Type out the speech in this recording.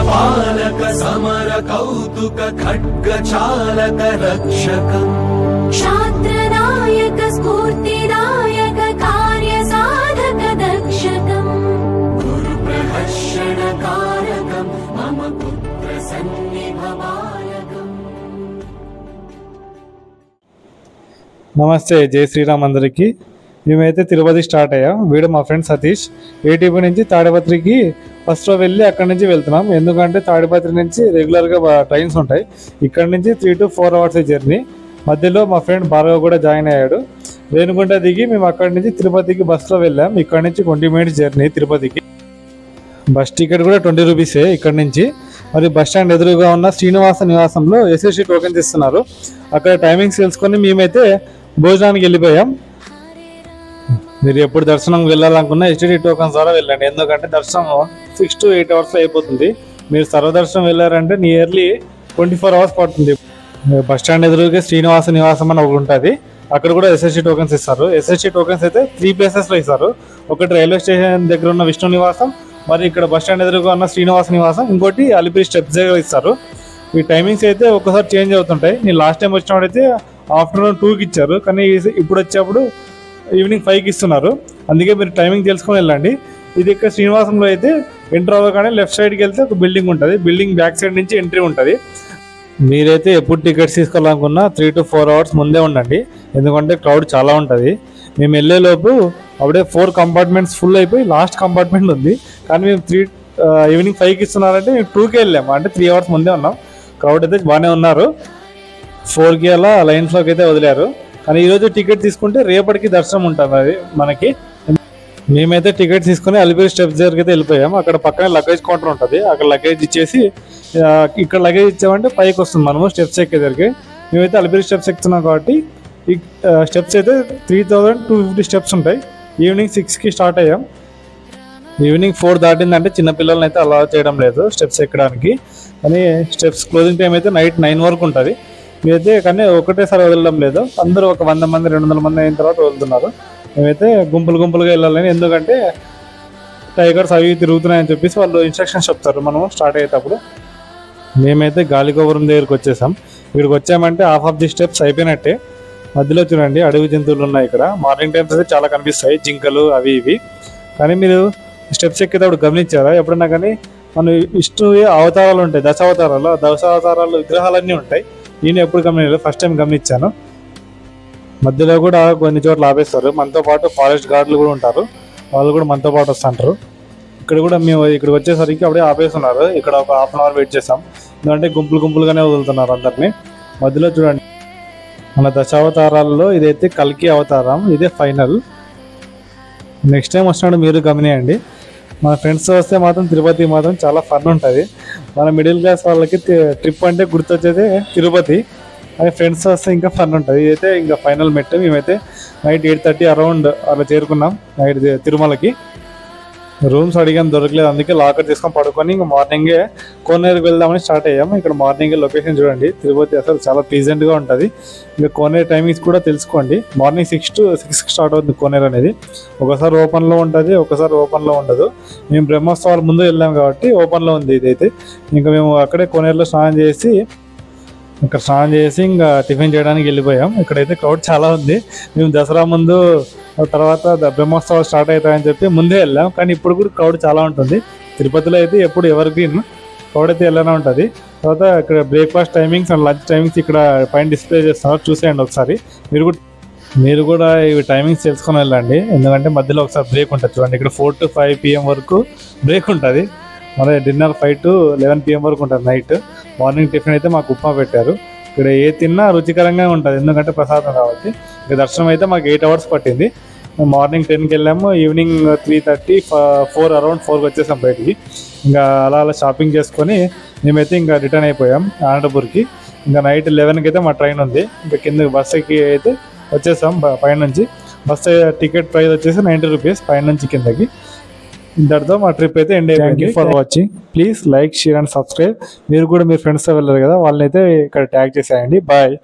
पालक समर कौतुक खड्ग चालक रक्षकम् क्षात्रनायक स्फूर्तिदायक कार्य साधक दक्षकम् गुरु प्रहर्षण कारकम् मम पुत्र सन्निभवालकम्। నమస్తే, జై శ్రీరామ్ అందరికీ. మేమైతే తిరుపతి స్టార్ట్ అయ్యాం. వీడు మా ఫ్రెండ్ సతీష్. ఏటీపీ నుంచి తాడిపత్రికి ఫస్ట్లో వెళ్ళి అక్కడి నుంచి వెళ్తున్నాం. ఎందుకంటే తాడిపత్రి నుంచి రెగ్యులర్గా ట్రైన్స్ ఉంటాయి. ఇక్కడ నుంచి 3 to 4 hours జర్నీ. మధ్యలో మా ఫ్రెండ్ భార్గవ్ కూడా జాయిన్ అయ్యాడు. రేణుగుంట దిగి మేము అక్కడి నుంచి తిరుపతికి బస్సులో వెళ్ళాం. ఇక్కడ నుంచి 20 minutes జర్నీ తిరుపతికి. బస్ టికెట్ కూడా 20 rupees ఇక్కడ నుంచి. మరి బస్ స్టాండ్ ఎదురుగా ఉన్న శ్రీనివాస నివాసంలో ఎస్ఎస్సి టోకెన్స్ ఇస్తున్నారు. అక్కడ టైమింగ్స్ తెలుసుకొని మేమైతే భోజనానికి వెళ్ళిపోయాం. మీరు ఎప్పుడు దర్శనం వెళ్ళాలనుకున్నా ఎస్టీడీ టోకెన్స్ ద్వారా వెళ్ళండి. ఎందుకంటే దర్శనం 6 to 8 hours అయిపోతుంది. మీరు సర్వదర్శనం వెళ్ళారంటే నియర్లీ 24 hours పడుతుంది. బస్ స్టాండ్ ఎదురుగా శ్రీనివాస నివాసం అని ఒకటి ఉంటుంది. అక్కడ కూడా ఎస్ఎస్సి టోకెన్స్ ఇస్తారు. ఎస్ఎస్సి టోకెన్స్ అయితే 3 places ఇస్తారు. ఒకటి రైల్వే స్టేషన్ దగ్గర ఉన్న విష్ణు నివాసం, మరి ఇక్కడ బస్ స్టాండ్ ఎదురుగా ఉన్న శ్రీనివాస నివాసం, ఇంకోటి అలిపిరి స్టెప్స్ దగ్గర ఇస్తారు. ఈ టైమింగ్స్ అయితే ఒక్కసారి చేంజ్ అవుతుంటాయి. నేను లాస్ట్ టైం వచ్చినప్పుడైతే ఆఫ్టర్నూన్ 2కి ఇచ్చారు, కానీ ఇప్పుడు వచ్చేప్పుడు ఈవినింగ్ 5కి ఇస్తున్నారు. అందుకే మీరు టైమింగ్ తెలుసుకొని వెళ్ళండి. ఇది ఇక్కడ శ్రీనివాసంలో అయితే ఎంటర్ అవ్వగానే లెఫ్ట్ సైడ్కి వెళ్తే ఒక బిల్డింగ్ ఉంటుంది. బిల్డింగ్ బ్యాక్ సైడ్ నుంచి ఎంట్రీ ఉంటుంది. మీరైతే ఎప్పుడు టికెట్స్ తీసుకోవాలనుకున్నా 3 to 4 hours ముందే ఉండండి. ఎందుకంటే క్రౌడ్ చాలా ఉంటుంది. మేము వెళ్ళేలోపు అప్పుడే 4 compartments ఫుల్ అయిపోయి లాస్ట్ కంపార్ట్మెంట్ ఉంది. కానీ మేము ఈవినింగ్ 5కి ఇస్తున్నారంటే మేము 2కి వెళ్ళాము. అంటే 3 hours ముందే ఉన్నాం. క్రౌడ్ అయితే బాగానే ఉన్నారు. 4కి అలా లైన్స్లోకి అయితే వదిలేరు. కానీ ఈరోజు టికెట్ తీసుకుంటే రేపటికి దర్శనం ఉంటుంది అది మనకి. మేమైతే టికెట్ తీసుకుని అలిపిరి స్టెప్స్ దగ్గరికి అయితే వెళ్ళిపోయాం. అక్కడ పక్కనే లగేజ్ కౌంటర్ ఉంటుంది. అక్కడ లగేజ్ ఇచ్చేసి ఇక్కడ లగేజ్ ఇచ్చామంటే పైకి వస్తుంది మనము స్టెప్స్ ఎక్కేసరికి. మేమైతే అలిపిరి స్టెప్స్ ఎక్కుతున్నాం కాబట్టి ఈ స్టెప్స్ అయితే 3250 స్టెప్స్ ఉంటాయి. ఈవినింగ్ 6కి స్టార్ట్ అయ్యాం. ఈవినింగ్ 4 దాటిందంటే చిన్నపిల్లల్ని అయితే అలా చేయడం లేదు స్టెప్స్ ఎక్కడానికి. కానీ స్టెప్స్ క్లోజింగ్ టైం అయితే నైట్ 9 వరకు ఉంటుంది. మేమైతే కానీ ఒకటేసారి వదలడం లేదు. అందరూ ఒక 100 మంది 200 మంది అయిన తర్వాత వదులుతున్నారు. మేమైతే గుంపులుగా వెళ్ళాలని, ఎందుకంటే టైగర్స్ అవి తిరుగుతున్నాయని చెప్పేసి వాళ్ళు ఇన్స్ట్రక్షన్స్ చెప్తారు మనం స్టార్ట్ అయ్యేటప్పుడు. మేమైతే గాలిగోపురం దగ్గరికి వచ్చేసాం. ఇక్కడికి వచ్చామంటే హాఫ్ ఆఫ్ ది స్టెప్స్ అయిపోయినట్టే. మధ్యలో చూడండి అడవి జంతువులు ఉన్నాయి. ఇక్కడ మార్నింగ్ టైమ్స్ అయితే చాలా కనిపిస్తాయి, జింకలు అవి ఇవి. కానీ మీరు స్టెప్స్ ఎక్కేటప్పుడు గమనించారా ఎప్పుడన్నా? కానీ మన విష్ణు అవతారాలు ఉంటాయి, దశావతారాలు విగ్రహాలన్నీ ఉంటాయి. నేను ఎప్పుడు గమనించలేదు, ఫస్ట్ టైం గమనించాను. మధ్యలో కూడా కొన్ని చోట్ల ఆపేస్తారు. మనతో పాటు ఫారెస్ట్ గార్డులు కూడా ఉంటారు. వాళ్ళు కూడా మనతో పాటు వస్తుంటారు. ఇక్కడ కూడా మేము ఇక్కడికి వచ్చేసరికి అప్పుడే ఆపేస్తున్నారు. ఇక్కడ ఒక 1/2 hour వెయిట్ చేసాం. ఎందుకంటే గుంపులుగానే వదులుతున్నారు అందరినీ. మధ్యలో చూడండి మన దశావతారాల్లో ఇదైతే కల్కి అవతారం, ఇదే ఫైనల్. నెక్స్ట్ టైం వచ్చినప్పుడు మీరు గమనియండి. మన ఫ్రెండ్స్ వస్తే మాత్రం తిరుపతి మాత్రం చాలా ఫన్ ఉంటుంది. మన మిడిల్ క్లాస్ వాళ్ళకి ట్రిప్ అంటే గుర్తొచ్చేది తిరుపతి. అది ఫ్రెండ్స్ వస్తే ఇంకా ఫన్ ఉంటుంది. ఇదైతే ఇంకా ఫైనల్ మెట్టు. మేమైతే నైట్ 8:30 అరౌండ్ అలా చేరుకున్నాం నైట్ తిరుమలకి. రూమ్స్ అడిగాం, దొరకలేదు. అందుకే లాకర్ తీసుకొని పడుకొని ఇంకా మార్నింగే కోనేరుకి వెళ్దామని స్టార్ట్ అయ్యాం. ఇక్కడ మార్నింగే లొకేషన్ చూడండి. తిరుపతి అసలు చాలా ప్లీజెంట్గా ఉంటుంది. ఇంకా కోనేరు టైమింగ్స్ కూడా తెలుసుకోండి. మార్నింగ్ 6 to 6కి స్టార్ట్ అవుతుంది కోనేరు అనేది. ఒకసారి ఓపెన్లో ఉంటుంది, ఒకసారి ఓపెన్లో ఉండదు. మేము బ్రహ్మోత్సవాల ముందు వెళ్ళాం కాబట్టి ఓపెన్లో ఉంది ఇదైతే. ఇంకా మేము అక్కడే కోనేరులో స్నానం చేసి ఇంకా టిఫిన్ చేయడానికి వెళ్ళిపోయాం. ఇక్కడైతే క్రౌడ్ చాలా ఉంది. మేము దసరా ముందు తర్వాత బ్రహ్మోత్సవాలు స్టార్ట్ అవుతాయని చెప్పి ముందే వెళ్ళాం. కానీ ఇప్పుడు కూడా క్రౌడ్ చాలా ఉంటుంది. తిరుపతిలో అయితే ఎప్పుడు ఎవర్ గ్రీన్ క్రౌడ్ అయితే వెళ్ళనే ఉంటుంది. తర్వాత ఇక్కడ breakfast timings and lunch timings ఇక్కడ పైన డిస్ప్లే చేస్తున్నారు, చూసేయండి ఒకసారి. మీరు కూడా ఇవి టైమింగ్స్ తెలుసుకొని వెళ్ళండి. ఎందుకంటే మధ్యలో ఒకసారి బ్రేక్ ఉంటుంది చూడండి. ఇక్కడ 4 to 5 PM వరకు బ్రేక్ ఉంటుంది. మరి డిన్నర్ 5 to 11 PM వరకు ఉంటుంది నైట్. మార్నింగ్ టిఫిన్ అయితే మాకు ఉప్మా పెట్టారు. ఇక్కడ ఏ తిన్నా రుచికరంగా ఉంటుంది, ఎందుకంటే ప్రసాదం కాబట్టి. ఇక దర్శనం అయితే మాకు 8 hours పట్టింది. మార్నింగ్ 10కి వెళ్ళాము, ఈవినింగ్ 3:30 4 అరౌండ్ 4కి వచ్చేసాం బయటికి. ఇంకా అలా షాపింగ్ చేసుకొని మేమైతే ఇంకా రిటర్న్ అయిపోయాం అనంతపూర్కి. ఇంకా నైట్ 11కి అయితే మా ట్రైన్ ఉంది. ఇంకా కింద బస్సుకి అయితే వచ్చేసాం. పైనుంచి బస్సు టికెట్ ప్రైస్ వచ్చేసి 90 rupees పైనుంచి కిందకి. ఇంతటితో మా ట్రిప్ అయితే ఎండ్ అయిపోయింది. Thank you for watching. Please like, share and subscribe. మీరు కూడా మీ ఫ్రెండ్స్తో వెళ్ళారు కదా, వాళ్ళని అయితే ఇక్కడ ట్యాగ్ చేసేయండి. బాయ్.